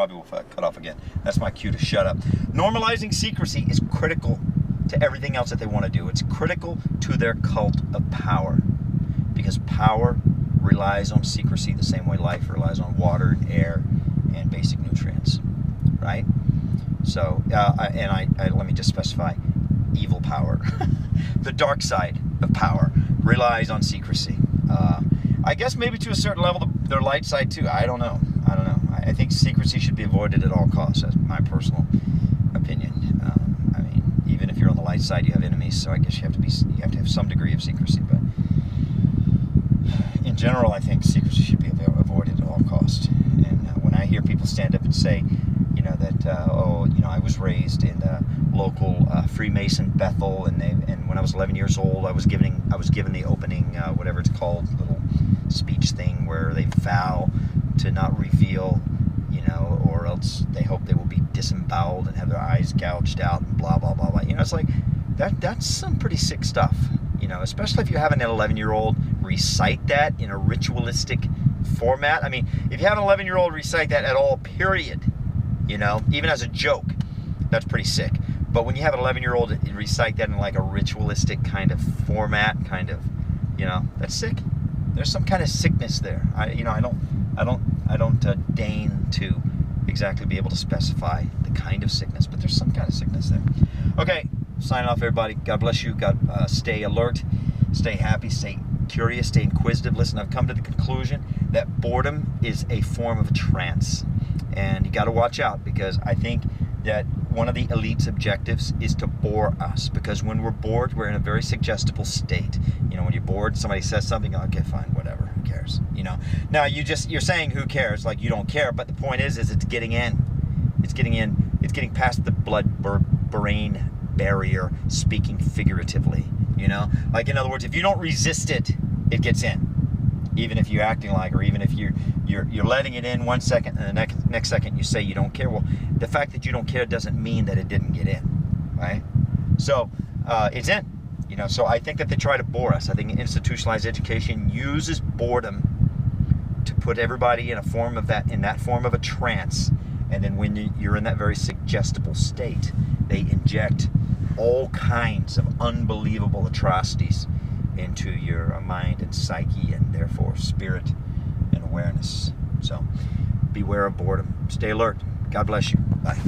probably will cut off again. That's my cue to shut up. Normalizing secrecy is critical to everything else that they want to do. It's critical to their cult of power, because power relies on secrecy the same way life relies on water and air and basic nutrients, right? So, let me just specify, evil power. The dark side of power relies on secrecy. I guess maybe to a certain level, their light side too. I don't know. I think secrecy should be avoided at all costs. That's my personal opinion. I mean, even if you're on the light side, you have enemies. So I guess you have to have some degree of secrecy. But in general, I think secrecy should be avoided at all costs. And when I hear people stand up and say, that I was raised in the local Freemason Bethel, and when I was 11 years old, I was given the opening whatever it's called, little speech thing where they vow to not reveal, or else they hope they will be disemboweled and have their eyes gouged out and blah blah blah blah. It's like that's some pretty sick stuff. Especially if you have an 11-year-old recite that in a ritualistic format. I mean, if you have an 11-year-old recite that at all, period. Even as a joke, that's pretty sick. But when you have an 11-year-old recite that in like a ritualistic kind of format, that's sick. There's some kind of sickness there. I don't deign to exactly be able to specify the kind of sickness, but there's some kind of sickness there. Okay, signing off, everybody. God bless you. God, stay alert, stay happy, stay curious, stay inquisitive. Listen, I've come to the conclusion that boredom is a form of a trance. And you got to watch out, because I think that one of the elite's objectives is to bore us, because when we're bored, we're in a very suggestible state. When you're bored, somebody says something, okay, fine, whatever, who cares? Now you're saying who cares, like you don't care, but the point is it's getting in. It's getting past the blood-brain barrier, speaking figuratively, Like, in other words, if you don't resist it, it gets in. Even if you're acting like, or even if you're letting it in 1 second, and the next second you say you don't care. Well, the fact that you don't care doesn't mean that it didn't get in, right? So it's in, So I think that they try to bore us. I think institutionalized education uses boredom to put everybody in that form of a trance, and then when you're in that very suggestible state, they inject all kinds of unbelievable atrocities into your mind and psyche, and therefore spirit and awareness. So beware of boredom. Stay alert. God bless you. Bye.